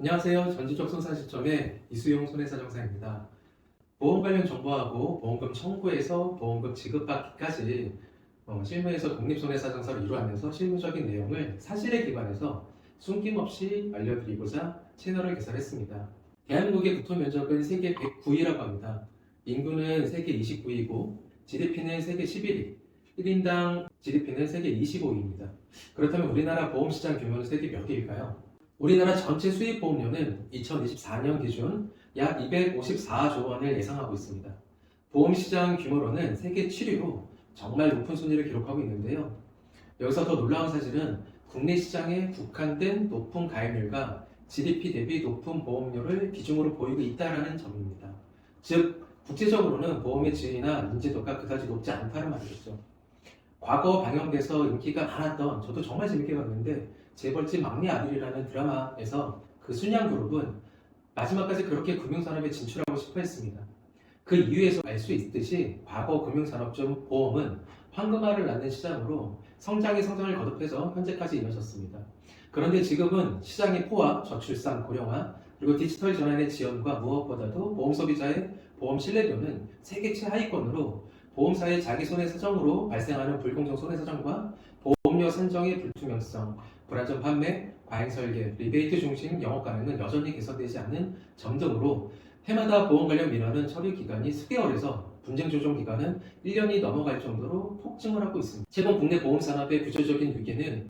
안녕하세요. 전지적 손사시점의 이수용 손해사정사입니다. 보험 관련 정보하고 보험금 청구에서 보험금 지급받기까지 실무에서 독립손해사정사로 이루어가면서 실무적인 내용을 사실에 기반해서 숨김없이 알려드리고자 채널을 개설했습니다. 대한민국의 국토 면적은 세계 109위라고 합니다. 인구는 세계 29위고 GDP는 세계 11위, 1인당 GDP는 세계 25위입니다. 그렇다면 우리나라 보험시장 규모는 세계 몇 위일까요? 우리나라 전체 수입 보험료는 2024년 기준 약 254조 원을 예상하고 있습니다. 보험시장 규모로는 세계 7위로 정말 높은 순위를 기록하고 있는데요. 여기서 더 놀라운 사실은 국내 시장에 국한된 높은 가입률과 GDP 대비 높은 보험료를 기준으로 보이고 있다는 점입니다. 즉, 국제적으로는 보험의 질이나 인지도가 그다지 높지 않다는 말이겠죠. 과거 방영돼서 인기가 많았던, 저도 정말 재밌게 봤는데, 재벌집 막내 아들이라는 드라마에서 그 순양 그룹은 마지막까지 그렇게 금융산업에 진출하고 싶어 했습니다. 그 이유에서 알 수 있듯이 과거 금융산업 중 보험은 황금알을 낳는 시장으로 성장을 거듭해서 현재까지 이어졌습니다. 그런데 지금은 시장의 포화, 저출산, 고령화, 그리고 디지털 전환의 지연과 무엇보다도 보험 소비자의 보험 신뢰도는 세계 최하위권으로 보험사의 자기 손해사정으로 발생하는 불공정 손해사정과 보험료 산정의 불투명성, 불안전 판매, 과잉 설계, 리베이트 중심 영업 가능은 여전히 개선되지 않는 점 등으로 해마다 보험 관련 민원은 처리 기간이 수개월에서 분쟁 조정 기간은 1년이 넘어갈 정도로 폭증을 하고 있습니다. 최근 국내 보험 산업의 구조적인 위기는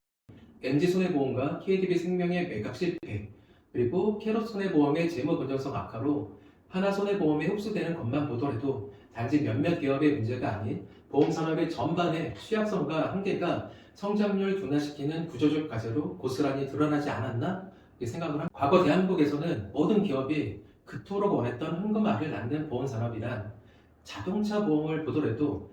MG손해보험과 KDB 생명의 매각 실패, 그리고 캐롯손해보험의 재무 건전성 악화로 하나손해보험에 흡수되는 것만 보더라도 단지 몇몇 기업의 문제가 아닌 보험산업의 전반의 취약성과 한계가 성장률 둔화시키는 구조적 과제로 고스란히 드러나지 않았나 생각을 합니다. 과거 대한민국에서는 모든 기업이 그토록 원했던 현금알을 낳는 보험산업이란 자동차 보험을 보더라도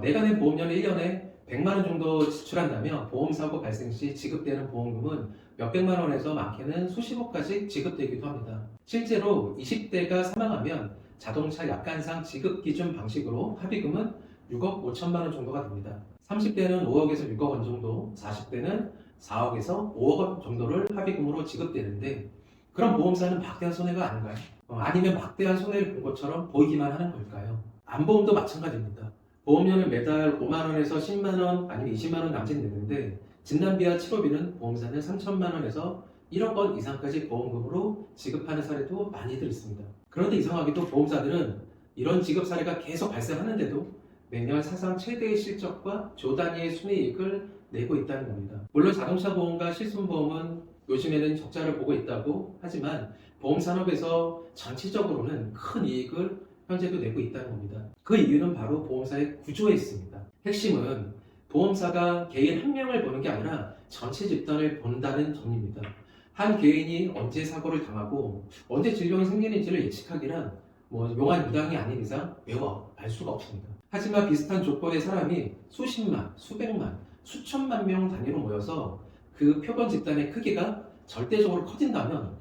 내가 낸 보험료는 1년에 100만 원 정도 지출한다면 보험사고 발생 시 지급되는 보험금은 몇백만 원에서 많게는 수십억까지 지급되기도 합니다. 실제로 20대가 사망하면 자동차 약관상 지급 기준 방식으로 합의금은 6억 5천만 원 정도가 됩니다. 30대는 5억에서 6억 원 정도, 40대는 4억에서 5억 원 정도를 합의금으로 지급되는데, 그럼 보험사는 막대한 손해가 아닌가요? 아니면 막대한 손해를 본 것처럼 보이기만 하는 걸까요? 안보험도 마찬가지입니다. 보험료는 매달 5만 원에서 10만 원 아니면 20만 원 남짓 내는데, 진단비와 치료비는 보험사는 3천만 원에서 1억 원 이상까지 보험금으로 지급하는 사례도 많이들 있습니다. 그런데 이상하게도 보험사들은 이런 지급 사례가 계속 발생하는데도 매년 사상 최대의 실적과 조 단위의 순이익을 내고 있다는 겁니다. 물론 자동차 보험과 실손보험은 요즘에는 적자를 보고 있다고 하지만 보험산업에서 전체적으로는 큰 이익을 현재도 내고 있다는 겁니다. 그 이유는 바로 보험사의 구조에 있습니다. 핵심은 보험사가 개인 한 명을 보는 게 아니라 전체 집단을 본다는 점입니다. 한 개인이 언제 사고를 당하고 언제 질병이 생기는지를 예측하기란 용한 유당이 아닌 이상 매우 알 수가 없습니다. 하지만 비슷한 조건의 사람이 수십만, 수백만, 수천만 명 단위로 모여서 그 표본 집단의 크기가 절대적으로 커진다면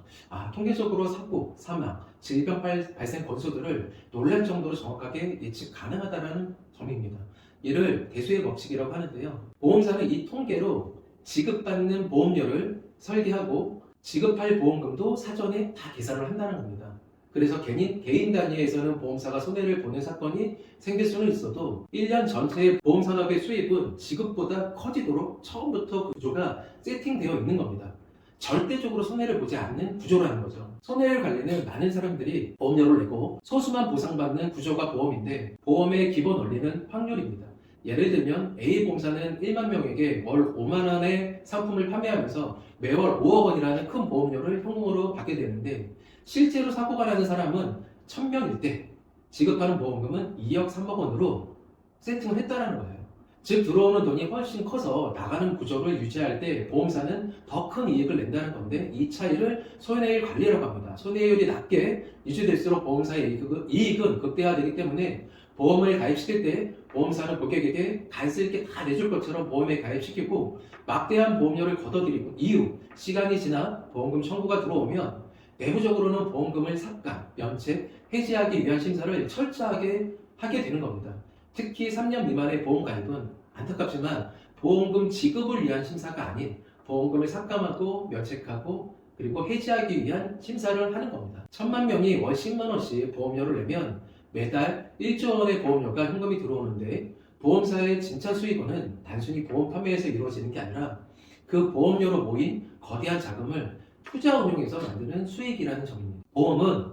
통계적으로 사고, 사망, 질병 발생 건수들을 놀랄 정도로 정확하게 예측 가능하다는 점입니다. 이를 대수의 법칙이라고 하는데요. 보험사는 이 통계로 지급받는 보험료를 설계하고 지급할 보험금도 사전에 다 계산을 한다는 겁니다. 그래서 개인 단위에서는 보험사가 손해를 보는 사건이 생길 수는 있어도 1년 전체의 보험산업의 수입은 지급보다 커지도록 처음부터 구조가 세팅되어 있는 겁니다. 절대적으로 손해를 보지 않는 구조라는 거죠. 손해를 관리는 많은 사람들이 보험료를 내고 소수만 보상받는 구조가 보험인데, 보험의 기본 원리는 확률입니다. 예를 들면 A보험사는 1만 명에게 월 5만 원의 상품을 판매하면서 매월 5억 원이라는 큰 보험료를 현금으로 받게 되는데, 실제로 사고가 나는 사람은 1000명일 때 지급하는 보험금은 2억 3억 원으로 세팅을 했다는 거예요. 즉 들어오는 돈이 훨씬 커서 나가는 구조를 유지할 때 보험사는 더 큰 이익을 낸다는 건데, 이 차이를 손해율 관리라고 합니다. 손해율이 낮게 유지될수록 보험사의 이익은 극대화되기 때문에 보험을 가입시킬 때 보험사는 고객에게 간 쓸 게 다 내줄 것처럼 보험에 가입시키고, 막대한 보험료를 걷어들이고 이후 시간이 지나 보험금 청구가 들어오면 내부적으로는 보험금을 삭감, 면책, 해지하기 위한 심사를 철저하게 하게 되는 겁니다. 특히 3년 미만의 보험 가입은 안타깝지만 보험금 지급을 위한 심사가 아닌 보험금을 삭감하고 면책하고 그리고 해지하기 위한 심사를 하는 겁니다. 1,000만 명이 월 10만 원씩 보험료를 내면 매달 1조 원의 보험료가 현금이 들어오는데 보험사의 진짜 수익원은 단순히 보험 판매에서 이루어지는 게 아니라 그 보험료로 모인 거대한 자금을 투자 운용해서 만드는 수익이라는 점입니다. 보험은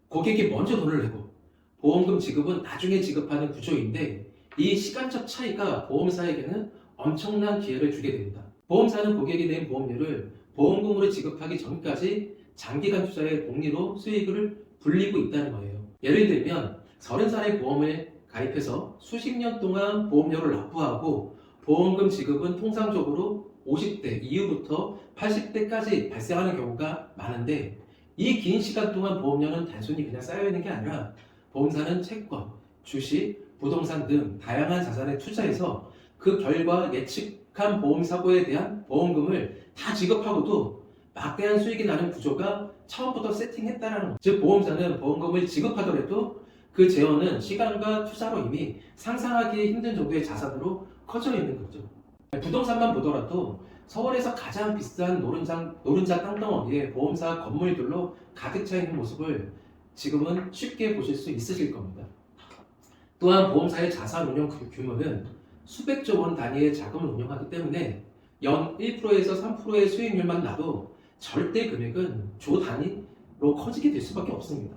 고객이 먼저 돈을 내고 보험금 지급은 나중에 지급하는 구조인데 이 시간적 차이가 보험사에게는 엄청난 기회를 주게 됩니다. 보험사는 고객이 낸 보험료를 보험금으로 지급하기 전까지 장기간 투자의 복리로 수익을 불리고 있다는 거예요. 예를 들면 30살에 보험을 가입해서 수십 년 동안 보험료를 납부하고 보험금 지급은 통상적으로 50대 이후부터 80대까지 발생하는 경우가 많은데 이 긴 시간 동안 보험료는 단순히 그냥 쌓여있는 게 아니라 보험사는 채권, 주식, 부동산 등 다양한 자산에 투자해서 그 결과 예측한 보험사고에 대한 보험금을 다 지급하고도 막대한 수익이 나는 구조가 처음부터 세팅했다는 것. 즉 보험사는 보험금을 지급하더라도 그 재원은 시간과 투자로 이미 상상하기 힘든 정도의 자산으로 커져 있는 거죠. 부동산만 보더라도 서울에서 가장 비싼 노른자 땅덩어리에 보험사 건물들로 가득 차 있는 모습을 지금은 쉽게 보실 수 있으실 겁니다. 또한 보험사의 자산 운용 규모는 수백조 원 단위의 자금을 운영하기 때문에 연 1%에서 3%의 수익률만 나도 절대 금액은 조 단위로 커지게 될 수밖에 없습니다.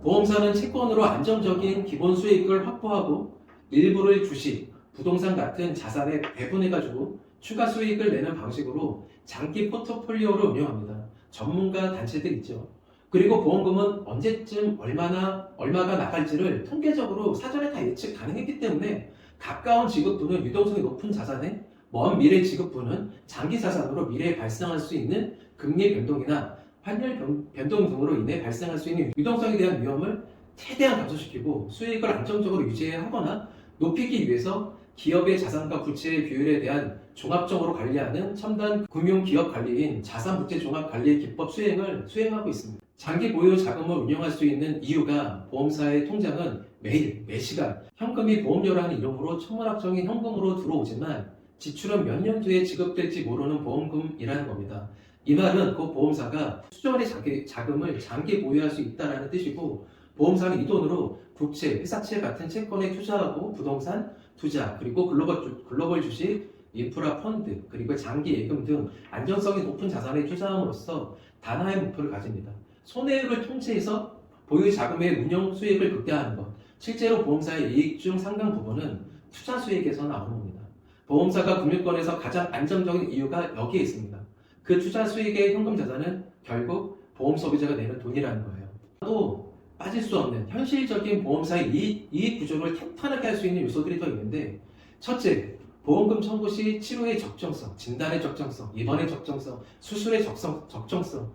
보험사는 채권으로 안정적인 기본 수익을 확보하고 일부를 주식, 부동산 같은 자산에 배분해가지고 추가 수익을 내는 방식으로 장기 포트폴리오를 운영합니다. 전문가 단체들 있죠. 그리고 보험금은 언제쯤 얼마가 나갈지를 통계적으로 사전에 다 예측 가능했기 때문에 가까운 지급분은 유동성이 높은 자산에 먼 미래 지급분은 장기 자산으로 미래에 발생할 수 있는 금리 변동이나 환율 변동 등으로 인해 발생할 수 있는 유동성에 대한 위험을 최대한 감소시키고 수익을 안정적으로 유지하거나 높이기 위해서 기업의 자산과 부채의 비율에 대한 종합적으로 관리하는 첨단 금융기업 관리인 자산부채 종합관리의 기법 수행하고 있습니다. 장기 보유 자금을 운용할 수 있는 이유가 보험사의 통장은 매일, 매시간 현금이 보험료라는 이름으로 천문학적인 현금으로 들어오지만 지출은 몇 년 뒤에 지급될지 모르는 보험금이라는 겁니다. 이 말은 그 보험사가 수조원의 자금을 장기 보유할 수 있다는 뜻이고 보험사는 이 돈으로 국채, 회사채 같은 채권에 투자하고 부동산, 투자, 그리고 글로벌 주식, 인프라 펀드, 그리고 장기 예금 등 안전성이 높은 자산에 투자함으로써 단하의 목표를 가집니다. 손해율을 통제해서 보유 자금의 운용 수익을 극대화하는 것. 실제로 보험사의 이익 중 상당 부분은 투자 수익에서 나오는 겁니다. 보험사가 금융권에서 가장 안정적인 이유가 여기에 있습니다. 그 투자 수익의 현금 자산은 결국 보험 소비자가 내는 돈이라는 거예요. 또 빠질 수 없는 현실적인 보험사의 이익 구조를 탄탄하게 할 수 있는 요소들이 더 있는데 첫째, 보험금 청구 시 치료의 적정성, 진단의 적정성, 입원의 적정성, 수술의 적정성,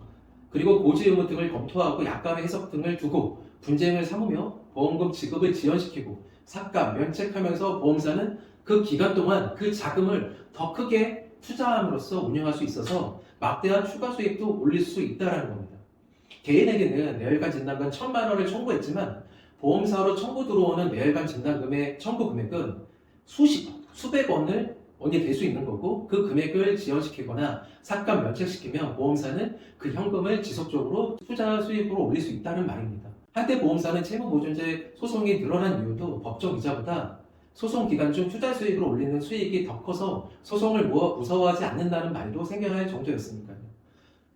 그리고 고지 의무 등을 검토하고 약관의 해석 등을 두고 분쟁을 삼으며 보험금 지급을 지연시키고 삭감, 면책하면서 보험사는 그 기간 동안 그 자금을 더 크게 투자함으로써 운영할 수 있어서 막대한 추가 수익도 올릴 수 있다는 겁니다. 개인에게는 뇌혈관 진단금 1,000만 원을 청구했지만 보험사로 청구 들어오는 뇌혈관 진단금의 청구 금액은 수백 원이 될 수 있는 거고 그 금액을 지연시키거나 삭감 면책시키면 보험사는 그 현금을 지속적으로 투자 수익으로 올릴 수 있다는 말입니다. 한때 보험사는 채무보존제 소송이 늘어난 이유도 법정 이자보다 소송 기간 중 투자 수익을 올리는 수익이 더 커서 소송을 무서워하지 않는다는 말도 생겨날 정도였으니까요.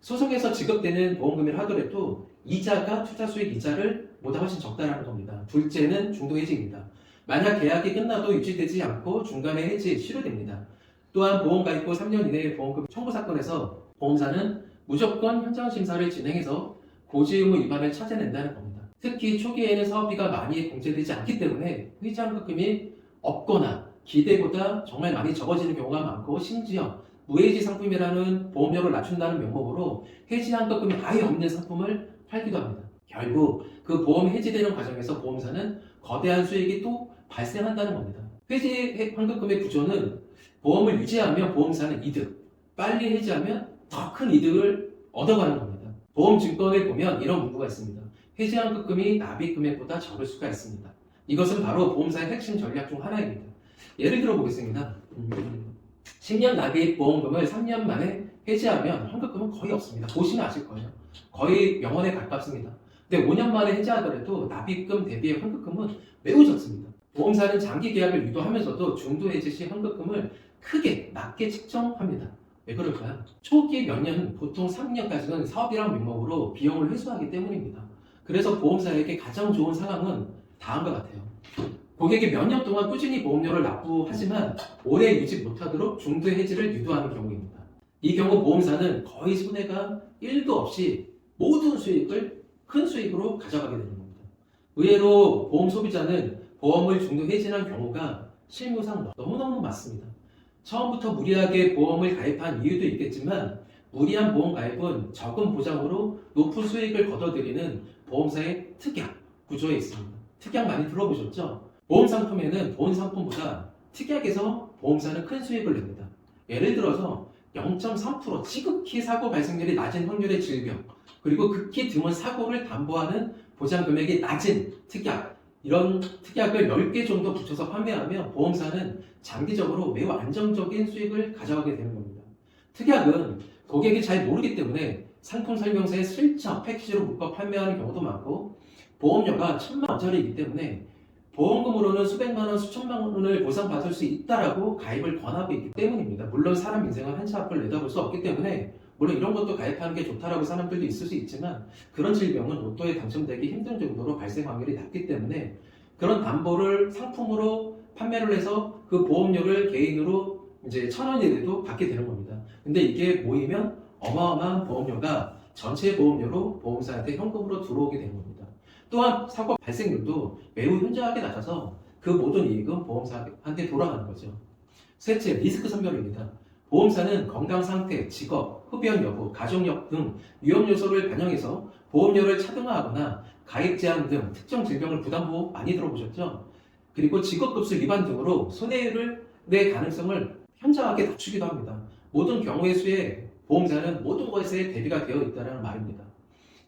소송에서 지급되는 보험금이라 하더라도 이자가 투자 수익 이자보다 훨씬 적다라는 겁니다. 둘째는 중도 해지입니다. 만약 계약이 끝나도 유지되지 않고 중간에 해지 실효됩니다. 또한 보험 가입 후 3년 이내의 보험금 청구 사건에서 보험사는 무조건 현장 심사를 진행해서 고지 의무 위반을 찾아낸다는 겁니다. 특히 초기에는 사업비가 많이 공제되지 않기 때문에 회지환급금이 없거나 기대보다 정말 많이 적어지는 경우가 많고 심지어 무해지 상품이라는 보험료를 낮춘다는 명목으로 해지환급금이 아예 없는 상품을 팔기도 합니다. 결국 그 보험 해지되는 과정에서 보험사는 거대한 수익이 또 발생한다는 겁니다. 해지환급금의 구조는 보험을 유지하면 보험사는 이득, 빨리 해지하면 더 큰 이득을 얻어가는 겁니다. 보험증권을 보면 이런 문구가 있습니다. 해지환급금이 납입 금액보다 적을 수가 있습니다. 이것은 바로 보험사의 핵심 전략 중 하나입니다. 예를 들어 보겠습니다. 10년 납입 보험금을 3년 만에 해지하면 환급금은 거의 없습니다. 보시면 아실 거예요. 거의 0원에 가깝습니다. 근데 5년 만에 해지하더라도 납입금 대비의 환급금은 매우 적습니다. 보험사는 장기 계약을 유도하면서도 중도 해지 시 환급금을 크게 낮게 책정합니다. 왜 그럴까요? 초기 몇 년, 보통 3년까지는 사업이란 명목으로 비용을 회수하기 때문입니다. 그래서 보험사에게 가장 좋은 상황은 다음과 같아요. 고객이 몇 년 동안 꾸준히 보험료를 납부하지만 오래 유지 못하도록 중도 해지를 유도하는 경우입니다. 이 경우 보험사는 거의 손해가 1도 없이 모든 수익을 큰 수익으로 가져가게 되는 겁니다. 의외로 보험 소비자는 보험을 중도 해지한 경우가 실무상 너무너무 많습니다. 처음부터 무리하게 보험을 가입한 이유도 있겠지만 무리한 보험 가입은 적은 보장으로 높은 수익을 거둬들이는 보험사의 특약 구조에 있습니다. 특약 많이 들어보셨죠? 보험 상품에는 본 상품보다 특약에서 보험사는 큰 수익을 냅니다. 예를 들어서 0.3% 지극히 사고 발생률이 낮은 확률의 질병, 그리고 극히 드문 사고를 담보하는 보장 금액이 낮은 특약, 이런 특약을 10개 정도 붙여서 판매하면 보험사는 장기적으로 매우 안정적인 수익을 가져가게 되는 겁니다. 특약은 고객이 잘 모르기 때문에 상품 설명서에 슬쩍 패키지로 묶어 판매하는 경우도 많고, 보험료가 1,000만 원짜리이기 때문에 보험금으로는 수백만 원, 수천만 원을 보상받을 수 있다라고 가입을 권하고 있기 때문입니다. 물론 사람 인생은 한 치 앞을 내다볼 수 없기 때문에 물론 이런 것도 가입하는 게 좋다라고 사람들도 있을 수 있지만, 그런 질병은 로또에 당첨되기 힘든 정도로 발생 확률이 낮기 때문에 그런 담보를 상품으로 판매를 해서 그 보험료를 개인으로 이제 1,000원이라도 받게 되는 겁니다. 근데 이게 모이면 어마어마한 보험료가 전체 보험료로 보험사한테 현금으로 들어오게 되는 겁니다. 또한 사고 발생률도 매우 현저하게 낮아서 그 모든 이익은 보험사한테 돌아가는 거죠. 셋째, 리스크 선별입니다. 보험사는 건강 상태, 직업, 흡연 여부, 가족력 등 위험 요소를 반영해서 보험료를 차등화하거나 가입 제한 등 특정 질병을 부담보험 많이 들어보셨죠? 그리고 직업급수 위반 등으로 손해의 가능성을 현저하게 낮추기도 합니다. 모든 경우의 수에 보험사는 모든 것에 대비가 되어 있다는 말입니다.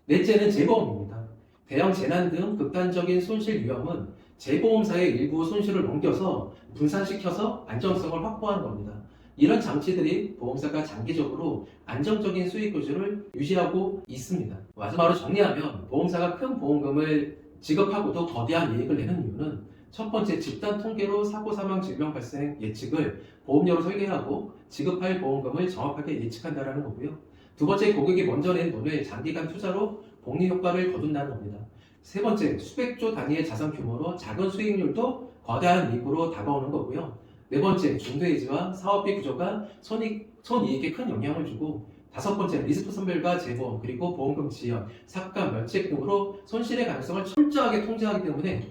넷째는 재보험입니다. 대형 재난 등 극단적인 손실 위험은 재보험사의 일부 손실을 넘겨서 분산시켜서 안정성을 확보하는 겁니다. 이런 장치들이 보험사가 장기적으로 안정적인 수익 구조를 유지하고 있습니다. 마지막으로 정리하면 보험사가 큰 보험금을 지급하고도 거대한 이익을 내는 이유는 첫 번째, 집단 통계로 사고, 사망, 질병 발생 예측을 보험료로 설계하고 지급할 보험금을 정확하게 예측한다는 거고요. 두 번째, 고객이 먼저 낸 돈을 장기간 투자로 복리 효과를 거둔다는 겁니다. 세 번째, 수백조 단위의 자산 규모로 작은 수익률도 거대한 이익으로 다가오는 거고요. 네 번째, 중도해지와 사업비 구조가 손이익에 큰 영향을 주고, 다섯 번째, 리스크 선별과 재보험, 그리고 보험금 지연, 삭감, 면책 등으로 손실의 가능성을 철저하게 통제하기 때문에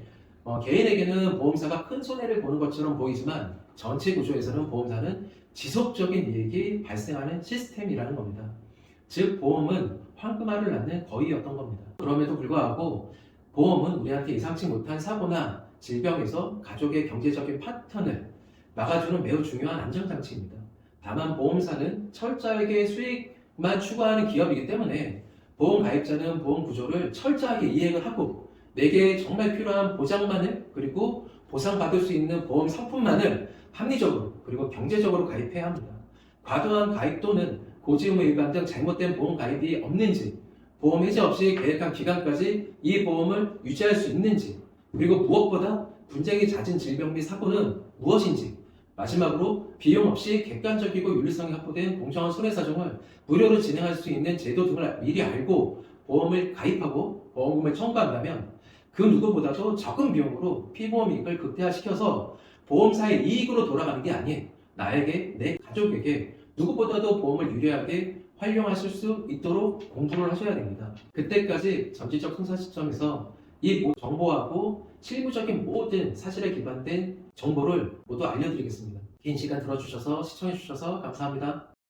개인에게는 보험사가 큰 손해를 보는 것처럼 보이지만 전체 구조에서는 보험사는 지속적인 이익이 발생하는 시스템이라는 겁니다. 즉 보험은 황금알을 낳는 거위였던 겁니다. 그럼에도 불구하고 보험은 우리한테 예상치 못한 사고나 질병에서 가족의 경제적인 파탄을 막아주는 매우 중요한 안전장치입니다. 다만 보험사는 철저하게 수익만 추구하는 기업이기 때문에 보험 가입자는 보험 구조를 철저하게 이해를 하고 내게 정말 필요한 보장만을, 그리고 보상받을 수 있는 보험 상품만을 합리적으로 그리고 경제적으로 가입해야 합니다. 과도한 가입 또는 고지의무 위반 등 잘못된 보험 가입이 없는지, 보험 해지 없이 계획한 기간까지 이 보험을 유지할 수 있는지, 그리고 무엇보다 분쟁이 잦은 질병 및 사고는 무엇인지, 마지막으로 비용 없이 객관적이고 윤리성이 확보된 공정한 손해사정을 무료로 진행할 수 있는 제도 등을 미리 알고 보험을 가입하고 보험금을 청구한다면 그 누구보다도 적은 비용으로 피보험 이익을 극대화시켜서 보험사의 이익으로 돌아가는 게 아닌 나에게, 내 가족에게 누구보다도 보험을 유리하게 활용하실 수 있도록 공부를 하셔야 됩니다. 그때까지 전지적 순사 시점에서 이 정보하고 실무적인 모든 사실에 기반된 정보를 모두 알려드리겠습니다. 긴 시간 들어주셔서 시청해주셔서 감사합니다.